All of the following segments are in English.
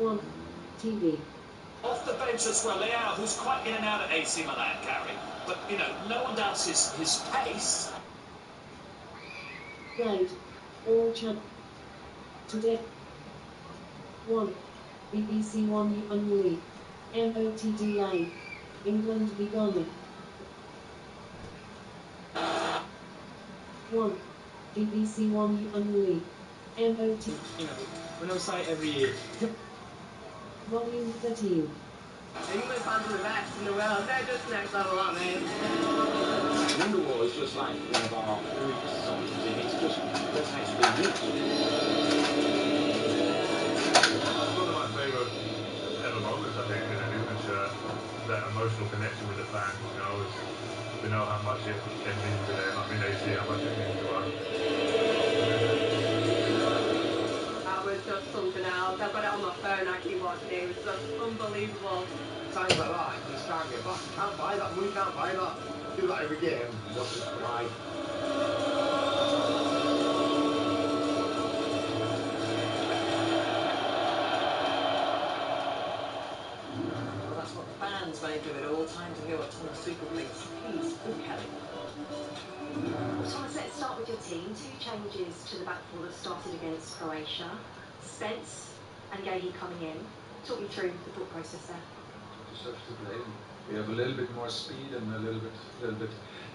1. TV. Off the bench as well, Leao, who's quite in and out at AC Milan, Gary. But, you know, no one doubts his pace. Guide. All champ. Today. 1. BBC One Unruly. MOTD line. England v Ghana. 1. BBC One Unruly. MOT. You know, we're on site every year. Volume 13. England fans are the best in the world. They're just next level, aren't they? Wonderwall is just like one of our Greek songs. It's just what's next to be used. One of my favourite ever moments, I think, in an England shirt. That emotional connection with the fans, you know, is, we know how much it means to them. I mean, they see how much it means to us. That was just something else. I've got it on my phone, I keep watching it. It was just unbelievable. Times like that, you start getting back. You can't buy that, we can't buy that. Do that every game. What's it like? That's what the fans make of it all. Time to hear what Thomas Super thinks. Please, Kelly. Thomas, let's start with your team. 2 changes to the back four that started against Croatia. Spence and Gahey coming in. Talk me through the thought process there. Just have to play. We have a little bit more speed and a little bit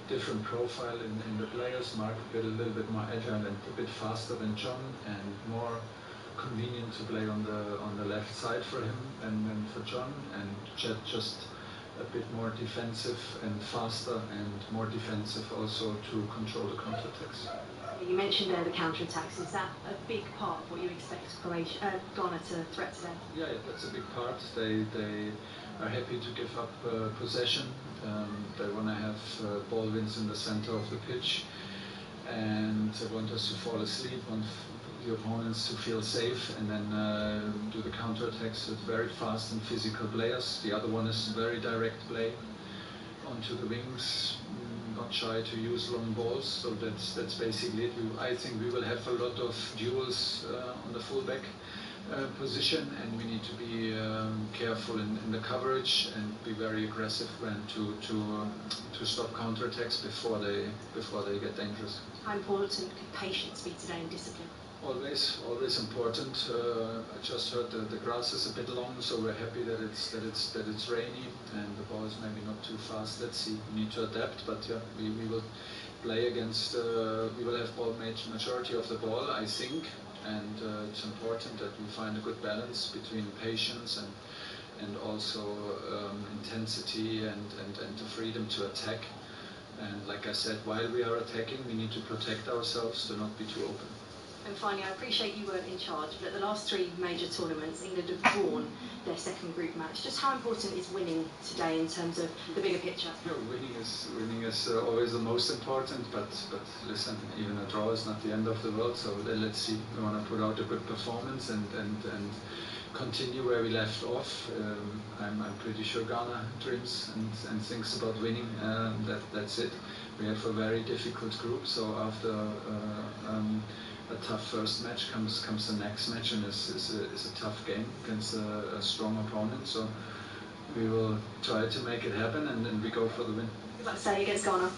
different profile in the players. Mark a little bit more agile and a bit faster than John, and more convenient to play on the left side for him and for John, and Jet just a bit more defensive and faster and more defensive also to control the counter-attacks. You mentioned there the counter-attacks. Is that a big part of what you expect Ghana to threat today? Yeah, that's a big part. They are happy to give up possession. They want to have ball wins in the center of the pitch, and they want us to fall asleep, want the opponents to feel safe, and then do the counter-attacks with very fast and physical players. The other one is very direct play onto the wings, not shy to use long balls. So that's basically it. I think we will have a lot of duels on the fullback position, and we need to be careful in the coverage and be very aggressive when to stop counter-attacks before they get dangerous. How important could patience be today and discipline? Always important. I just heard the grass is a bit long, so we're happy that it's rainy and the ball is maybe not too fast. Let's see. We need to adapt, but yeah, we will play against. We will have majority of the ball, I think, and it's important that we find a good balance between patience and also intensity and the freedom to attack. And like I said, while we are attacking, we need to protect ourselves to not be too open. And finally, I appreciate you weren't in charge, but at the last 3 major tournaments, England have drawn their second group match. Just how important is winning today in terms of the bigger picture? No, winning is always the most important, but listen, even a draw is not the end of the world, so let's see. We want to put out a good performance and continue where we left off. I'm pretty sure Ghana dreams and thinks about winning. That's it. We have a very difficult group, so after a tough first match comes the next match, and is a tough game against a strong opponent. So we will try to make it happen, and we go for the win. You'd like to say against Ghana?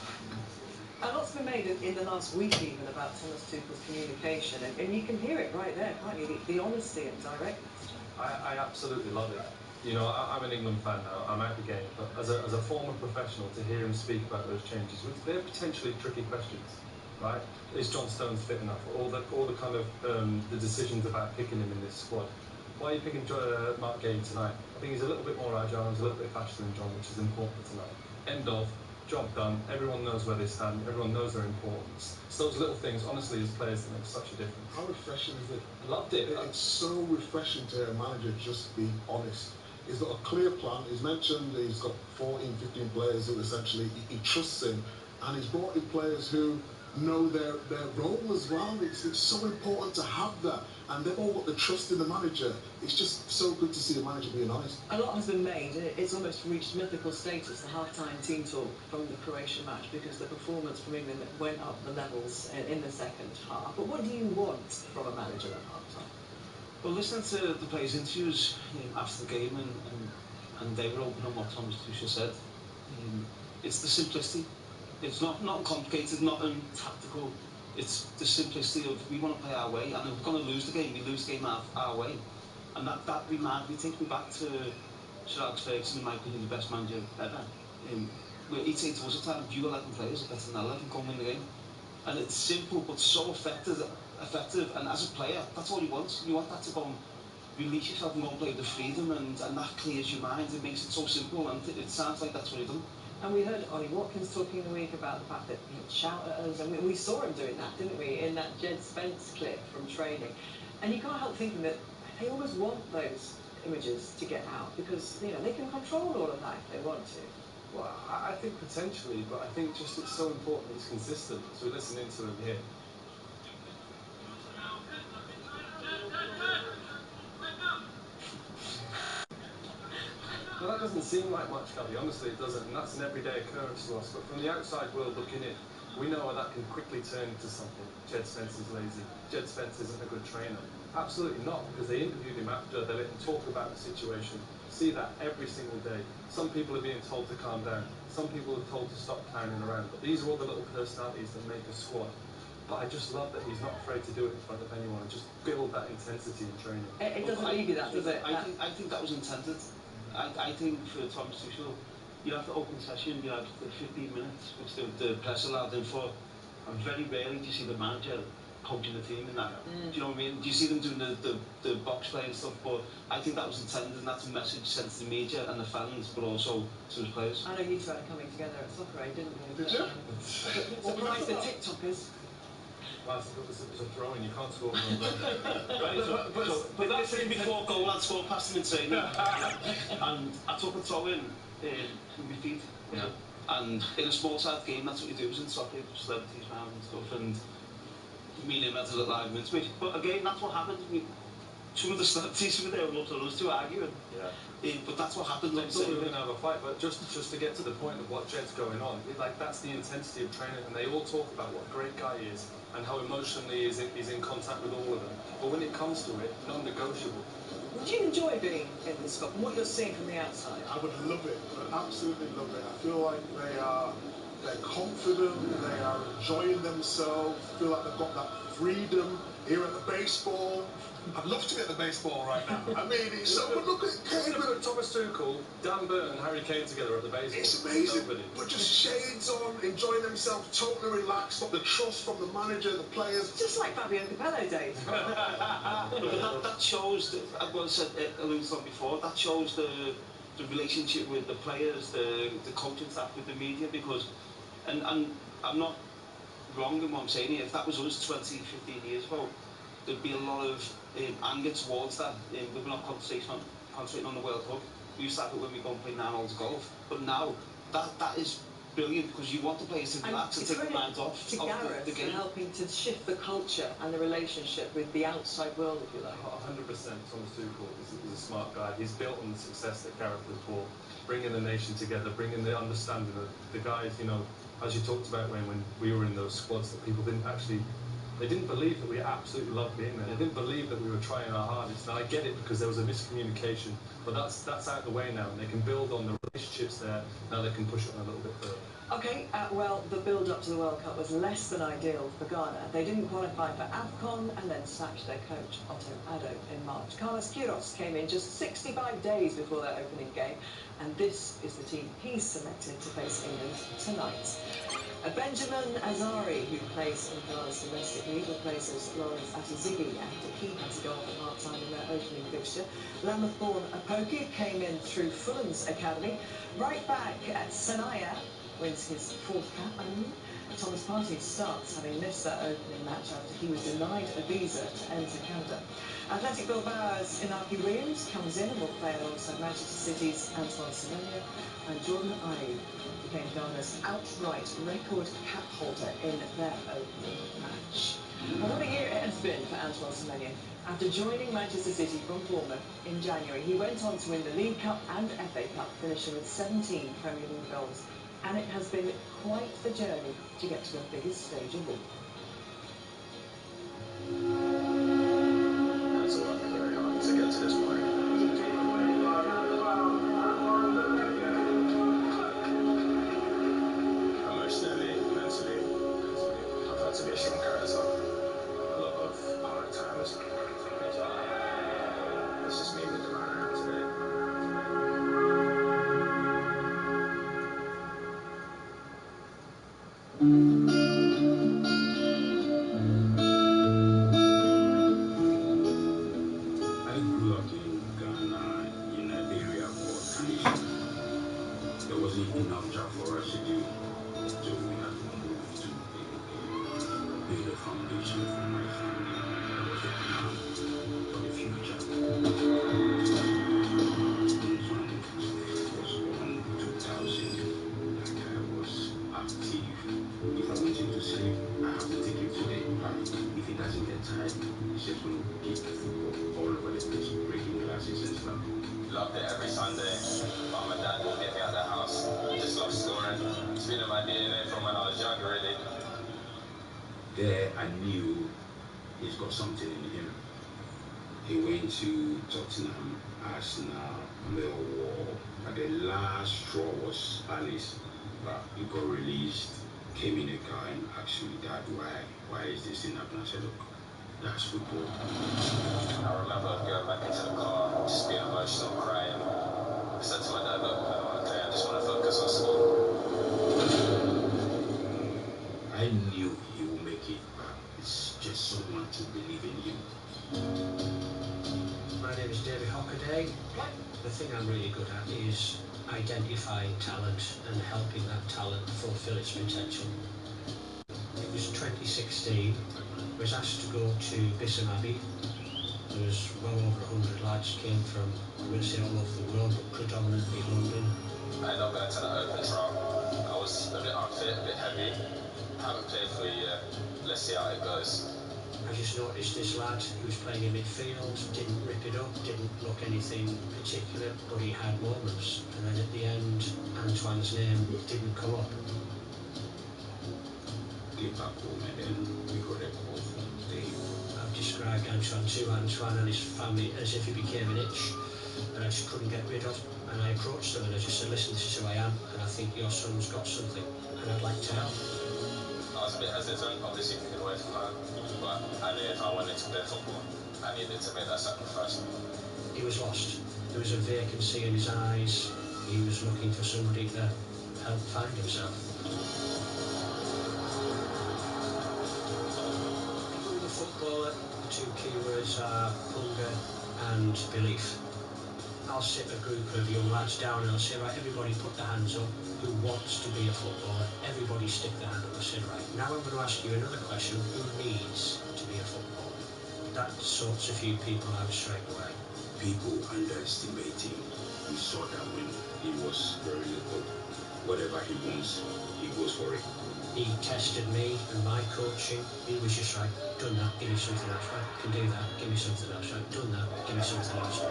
A lot's been made in the last week even about Thomas Tuchel's communication, and you can hear it right there, can't you? The honesty and directness. I absolutely love it. You know, I'm an England fan now, I'm out the game, but as a former professional, to hear him speak about those changes, they're potentially tricky questions, right? Is John Stones fit enough? All the kind of the decisions about picking him in this squad. Why are you picking Mark Gahey tonight? I think he's a little bit more agile, he's a little bit faster than John, which is important tonight. End of. Job done. Everyone knows where they stand. Everyone knows their importance. It's those little things, honestly, as players, that make such a difference. How refreshing is it? I loved it. It's so refreshing to hear a manager just be honest. He's got a clear plan. He's mentioned he's got 14, 15 players who essentially he trusts in, and he's brought in players who know their role as well. It's so important to have that, and they've all got the trust in the manager. It's just so good to see a manager being honest. A lot has been made. It's almost reached mythical status, the half-time team talk from the Croatian match, because the performance from England went up the levels in the second half. But what do you want from a manager at half-time? Well, listening to the players' interviews after the game, and they were open on what Thomas Tuchel said. It's the simplicity. It's not complicated, not tactical. It's the simplicity of we want to play our way, and if we're going to lose the game, we lose the game our way. And that takes me back to Sir Alex Ferguson, in my opinion, the best manager ever. Where he'd say to us at times, you 11 players are better than 11, come win the game. And it's simple but so effective. And as a player, that's all you want. You want that to go and release yourself and go and play with the freedom, and that clears your mind. It makes it so simple, and it sounds like that's what he's done. And we heard Ollie Watkins talking in the week about the fact that he'd shout at us, and we saw him doing that, didn't we, in that Jed Spence clip from training. And you can't help thinking that they always want those images to get out, because they can control all of that if they want to. Well, I think potentially, but I think just it's so important that he's consistent. So we're listening to him here. Well, that doesn't seem like much, Gabby. Honestly, it doesn't. And that's an everyday occurrence to us. But from the outside world looking in, we know that can quickly turn into something. Jed Spence is lazy. Jed Spence isn't a good trainer. Absolutely not, because they interviewed him after, they let him talk about the situation. See that every single day. Some people are being told to calm down. Some people are told to stop clowning around. But these are all the little personalities that make a squad. But I just love that he's not afraid to do it in front of anyone and just build that intensity in training. It doesn't leave you that, does it? I think that was intended. I think for Thomas Tuchel, you have the open session, you have the 15 minutes, which the press allowed in for, and very rarely do you see the manager coaching the team in that. Do you know what I mean? Do you see them doing the box play and stuff? But I think that was intended, and that's a message sent to the media and the fans, but also to the players. I know you two had coming together at Soccer Aid, didn't you? Did you? Surprised the TikTokers. Well, it was a throw-in, you can't score from But that's it before goal, I'd score past him in training. And I took a throw-in with my feet. Yeah. And in a small-side game, that's what you do, is in soccer, celebrities around and stuff, and me and him had a little argument. But again, that's what happened. Some of the celebrities were there, looked at us two arguing. Yeah. But that's what happened. I thought we were going to have a fight, but just to get to the point of what Jed's going on, that's the intensity of training, and they all talk about what a great guy he is and how emotionally he's in contact with all of them. But when it comes to it, non-negotiable. Would you enjoy being in this squad? What you're seeing from the outside? I would love it. I would absolutely love it. I feel like they're confident, they are enjoying themselves, feel like they've got that freedom here at the baseball. I'd love to be at the baseball right now. I mean, it's so good. Look at Kane. Thomas Tuchel, Dan Burton and Harry Kane together at the baseball. It's amazing. But just shades on, enjoying themselves, totally relaxed. Got the trust from the manager, the players. Just like Fabio Capello days. that shows, as I said, alluded on before, that shows the relationship with the players, the coaching staff, with the media, because, and I'm not wrong in what I'm saying here, if that was us 20, 15 years ago, there'd be a lot of anger towards that. We're not concentrating on the World Cup. We used to have it when we go and play 9 holes of golf. But now, that is brilliant, because you want the players to relax and take their minds off to Gareth, the game. Helping to shift the culture and the relationship with the outside world, if you like. 100%. Thomas Tuchel is a smart guy. He's built on the success that Gareth has brought, bringing the nation together, bringing the understanding of the guys, as you talked about when we were in those squads, that people they didn't believe that we absolutely loved being there. They didn't believe that we were trying our hardest. Now I get it, because there was a miscommunication, but that's out the way now, and they can build on the relationships there. Now they can push it on a little bit further. Okay, well, the build-up to the World Cup was less than ideal for Ghana. They didn't qualify for AFCON and then sacked their coach, Otto Addo, in March. Carlos Queiroz came in just 65 days before their opening game, and this is the team he's selected to face England tonight. Benjamin Azari, who plays in Ghana's domestic league, replaces Lawrence Atazigi after he had to go off at half-time in their opening fixture. Lamathorn Apoku came in through Fulham's academy. Right back at Sanaya wins his 4th cap only. Thomas Partey starts, having missed that opening match after he was denied a visa to enter Canada. Athletic Bilbao's Inaki Williams comes in and will play alongside Manchester City's Antoine Semenyo, and Jordan Ayew became Ghana's outright record cap holder in their opening match. Well, what a year it has been for Antoine Semenyo. After joining Manchester City from Bournemouth in January, he went on to win the League Cup and FA Cup, finishing with 17 Premier League goals. And it has been quite the journey to get to the biggest stage of all. That's a lot to carry on. I grew up in Ghana in an area called Tanisha. There wasn't enough job for us to do, so we had to move to build a foundation for my family. That was the plan for the future. I was born 2000. Like I was active. If I want him to sleep, I have to take him to the park. If he doesn't get tired, he's just going to kick football all over the place, breaking glasses and stuff. Loved it every Sunday. But my dad would get me out of the house. Just love scoring. It's been in my DNA from when I was young, really. There, I knew he's got something in him. He went to Tottenham, Arsenal, Millwall. But the last straw was Palace. But he got released, came in a car and asked me, Dad, why is this thing happening? I said, look, that's football. I remember going back into the car, just being emotional, crying. I said to my dad, look, okay, I just want to focus on school. I knew he would make it, but it's just someone to believe in him. My name is David Hockaday. The thing I'm really good at is identifying talent and helping that talent fulfill its potential. It was 2016. I was asked to go to Bisham Abbey. There was well over 100 lads came from, I'm going to say all over the world, but predominantly London. I ended up going to the open trial. I was a bit unfit, a bit heavy. Haven't played for a year. Let's see how it goes. I just noticed this lad who was playing in midfield, didn't rip it up, didn't look anything particular, but he had moments. And then at the end, Antoine's name didn't come up. Came back home and then we got a call from Dave. I've described Antoine to Antoine and his family as if he became an itch that I just couldn't get rid of. And I approached them and I just said, listen, this is who I am, and I think your son's got something, and I'd like to help. I was a bit hesitant, obviously moving away from home, but I knew if I wanted to play football, I needed to make that sacrifice. He was lost. There was a vacancy in his eyes. He was looking for somebody to help find himself. With a footballer, the two key words are hunger and belief. I'll sit a group of young lads down and I'll say, right, everybody put their hands up who wants to be a footballer. Everybody stick their hand up. I said, right, now I'm going to ask you another question. Who needs to be a footballer? That sorts a few people out straight away. People underestimate him. We saw that when he was very little. Whatever he wants, he goes for it. He tested me and my coaching. He was just like, done that, give me something else, right? Can do that, give me something else, right? Done that, give me something else.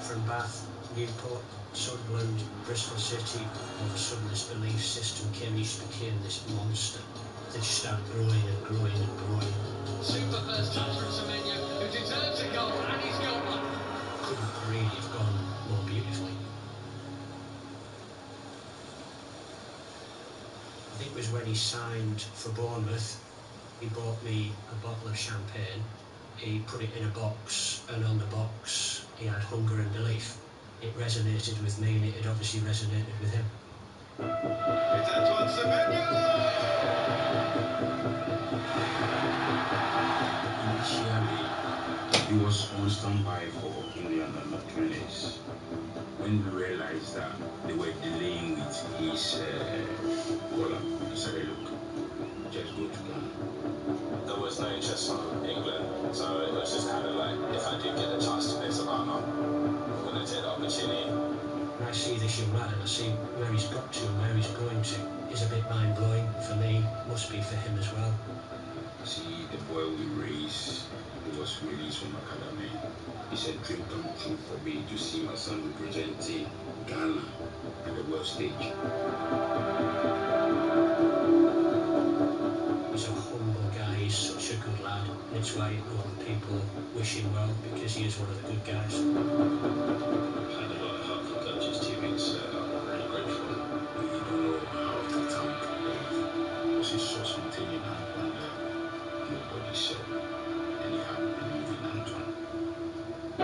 From Bath, Newport, Sunderland, Bristol City, all of a sudden this belief system came, he just became this monster. They just started growing and growing and growing. Super first touch from Semenyo, who deserves a goal, and he's got one. Couldn't really have gone more beautifully. I think it was when he signed for Bournemouth, he bought me a bottle of champagne. He put it in a box, and on the box he had hunger and belief. It resonated with me, and it had obviously resonated with him. It's Antoine Semenyo! Initially, he was on standby for England under 20s. When we realized that they were delaying with his collar, I said, look, just go to Ghana. There was no interest from England, so it was just kind of like, if I do get the chance to play Savannah, I'm going to take the opportunity. When I see this young lad and I see where he's got to and where he's going to, is a bit mind-blowing for me, must be for him as well. See the boy we raised, who was released from academy. It's a dream come true for me to see my son representing Ghana at the world stage. He's a humble guy, he's such a good lad. That's why a lot of people wish him well, because he is one of the good guys. I've had a lot of help from coaches, teammates. I'm really grateful. You don't know how to thank them. Because he's so spontaneous and nobody saw. And he had believed in Antoine. I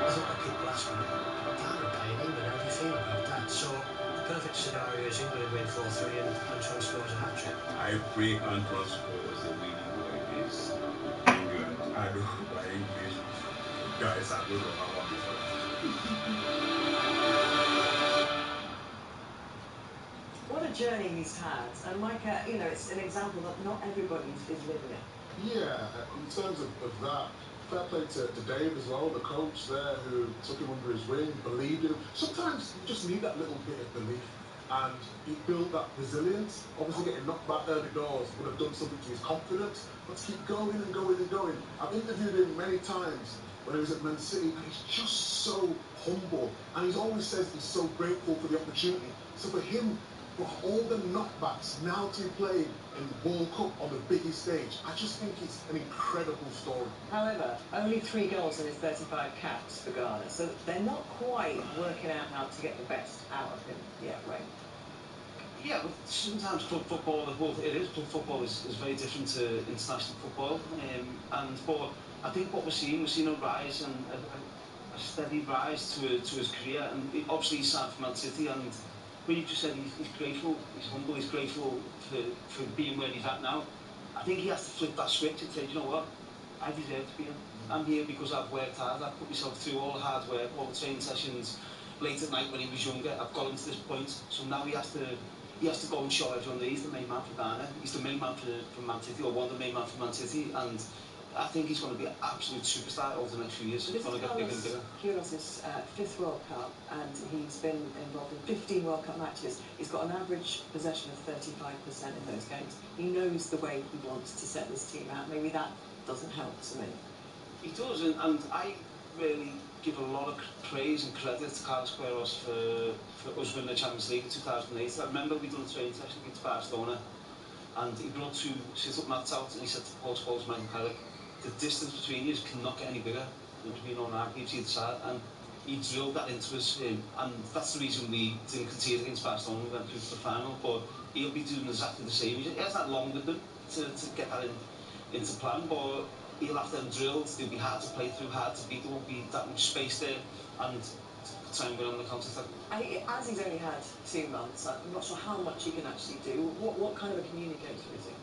think the Free and transport, the meaning word is England. I know by English. Guys, I don't know how I'm What a journey he's had. And Micah, you know, it's an example that not everybody is living it. Yeah, in terms of that, fair play to Dave as well, the coach there who took him under his wing, believed in him. Sometimes you just need that little bit of belief. And he built that resilience. Obviously getting knocked back early doors would have done something to his confidence. Let's keep going and going and going. I've interviewed him many times when he was at Man City, and he's just so humble. And he always says he's so grateful for the opportunity. So for him, for all the knockbacks now to play in the World Cup on the biggest stage, I just think it's an incredible story. However, only 3 goals in his 35 caps for Ghana, so they're not quite working out how to get the best out of him yet, Ray. Yeah, but sometimes club football, club football is very different to international football. But I think what we're seeing a rise and a steady rise to his career. And obviously he signed for Man City, and when you just said he's grateful, he's humble, he's grateful for being where he's at now. I think he has to flip that switch and say, you know what, I deserve to be here. I'm here because I've worked hard, I've put myself through all the hard work, all the training sessions, late at night when he was younger, I've got him to this point. So now he has to go and show everyone that he's the main man for Ghana. He's the main man for Man City, or one of the main man for Man City, and I think he's going to be an absolute superstar over the next few years. He's going to get bigger and bigger. Queiroz' 5th World Cup, and he's been involved in 15 World Cup matches. He's got an average possession of 35% in those games. He knows the way he wants to set this team out. Maybe that doesn't help to me. He does, and I really give a lot of praise and credit to Carlos Queiroz for us winning the Champions League in 2008. I remember we done a training session against Barcelona, and he brought 2 sit-up mats out, and he said to Paul Scholes, Michael Carrick, the distance between you cannot get any bigger than between on our each either side, and he drilled that into us, and that's the reason we didn't concede against Barcelona. We went through to the final, but he'll be doing exactly the same. He has that long with them to get that into plan, but he'll have them drilled. They'll be hard to play through, hard to beat. There won't be that much space there, and try and win on the counter-attack. As he's only had 2 months, I'm not sure how much he can actually do. What kind of a communicator is he?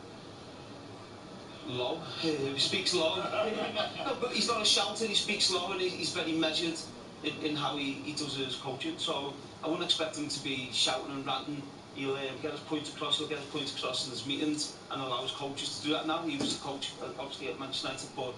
Low. He speaks low. No, but he's not a shouter. He speaks low, and he's very measured in how he does his coaching. So I wouldn't expect him to be shouting and ranting. He'll get his point across. He'll get his point across in his meetings and allow his coaches to do that. Now he was a coach, obviously at Manchester United, but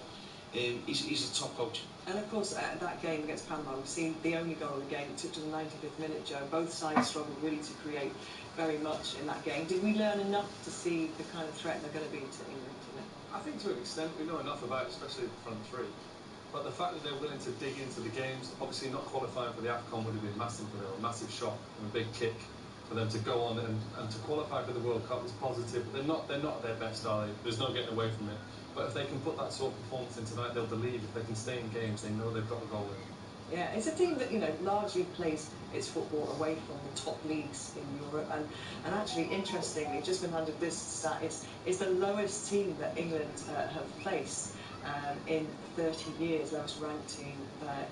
he's a top coach. And of course, that game against Panama, we've seen the only goal of the game. It took to the 95th minute, Joe. Both sides struggled really to create very much in that game. Did we learn enough to see the kind of threat they're going to be to England today? I think to an extent we know enough about, especially the front 3. But the fact that they're willing to dig into the games, obviously not qualifying for the AFCON would have been massive for them, a massive shock and a big kick for them to go on and to qualify for the World Cup was positive. They're not at their best, are they? There's no getting away from it. But if they can put that sort of performance in tonight, they'll believe. If they can stay in games, they know they've got a goal in. Yeah, it's a team that, you know, largely plays its football away from the top leagues in Europe. And actually, interestingly, just been handed this stat, it's the lowest team that England have placed in 30 years. Lowest ranked team,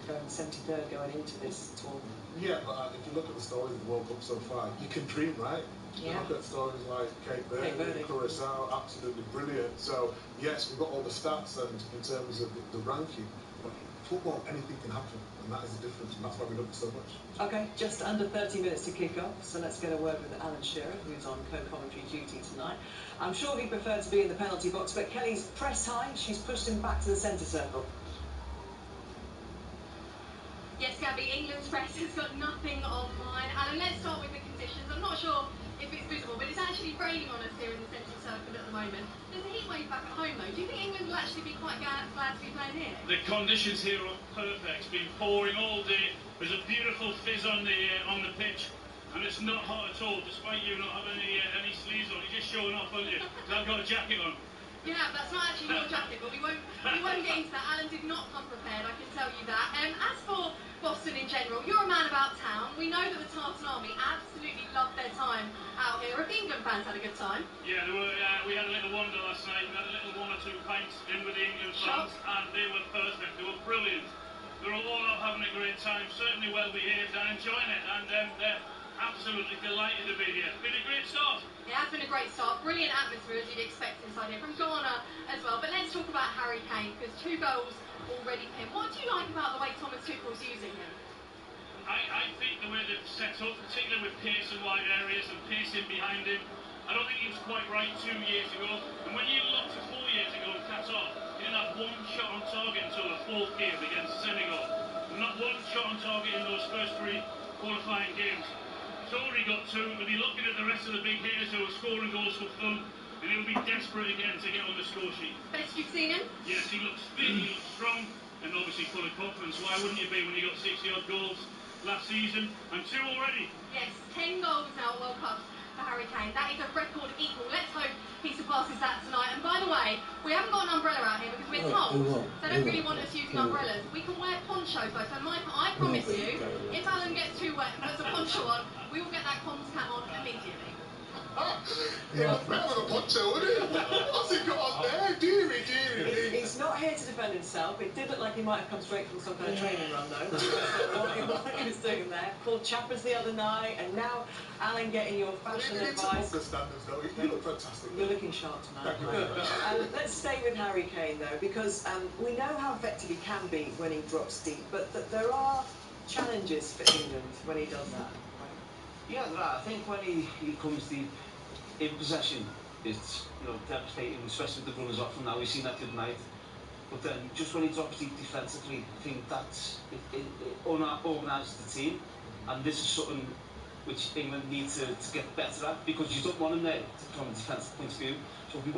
going 73rd going into this tournament. Yeah, but if you look at the stories of the World Cup so far, you can dream, right? You look at stories like Cape Verde, Curacao, absolutely brilliant. So, yes, we've got all the stats and in terms of the ranking, but football, anything can happen, and that is the difference, and that's why we love it so much. Okay, just under 30 minutes to kick off, so let's get a word with Alan Shearer, who's on co-commentary duty tonight. I'm sure he preferred to be in the penalty box, but Kelly's pressed high. She's pushed him back to the centre circle. Yes, Gabby, England's press has got nothing on mine. Alan, let's start with the conditions. I'm not sure if it's visible, but it's actually raining on us here in the central circle at the moment. There's a heat wave back at home, though. Do you think England will actually be quite glad to be playing here? The conditions here are perfect. It's been pouring all day. There's a beautiful fizz on the pitch, and it's not hot at all, despite you not having any sleeves on. You're just showing off, aren't you? Because I've got a jacket on. Yeah, that's not actually your jacket, but we won't get into that. Alan did not come prepared, I can tell you that. As for Boston in general, you're a man about town. We know that the Tartan Army absolutely loved their time out here. Have the England fans had a good time? Yeah, we had a little wonder last night. We had a little 1 or 2 pints in with the England fans, and they were perfect. They were brilliant. They were all out having a great time, certainly well behaved and enjoying it. And absolutely delighted to be here. Been a great start. It has been a great start. Brilliant atmosphere, as you'd expect inside here, from Ghana as well. But let's talk about Harry Kane, because 2 goals already for him. What do you like about the way Thomas Tuchel's using him? I think the way they've set up, particularly with pace in wide areas and pace in behind him, I don't think he was quite right 2 years ago. And when you look to 4 years ago in Qatar, he didn't have 1 shot on target until the 4th game against Senegal. Not 1 shot on target in those first 3 qualifying games. He's already got 2. He'll be looking at the rest of the big hitters who are scoring goals for fun, and he'll be desperate again to get on the score sheet. Best you've seen him? Yes, he looks fit, he looks strong, and obviously full of confidence. Why wouldn't you be when you got 60-odd goals last season and 2 already? Yes, 10 goals now at World Cups for Harry Kane. That is a record equal. Let's hope he surpasses that tonight. And by the way, we haven't got an umbrella out here because we're told they don't really want us using umbrellas. We can wear ponchos though, so I promise you, if Alan gets too wet and puts a poncho on, we will get that comms cam on immediately. It was better with a poncho, wouldn't it? What's he got on there? Deary. He's not here to defend himself. It did look like he might have come straight from some kind of training run, though. What he was doing there. Called chappers the other night, and now Alan getting your fashion advice. The standards, though. You look fantastic. You're looking sharp tonight. Thank you very much. Let's stay with Harry Kane, though, because we know how effective he can be when he drops deep, but there are challenges for England when he does that. Yeah, right. I think when he comes deep in possession, it's devastating, especially with the runners off from now. We've seen that tonight. But then, just when he drops deep defensively, I think it organises the team, and this is something which England need to get better at, because you don't want him there from a defensive point of view. So if we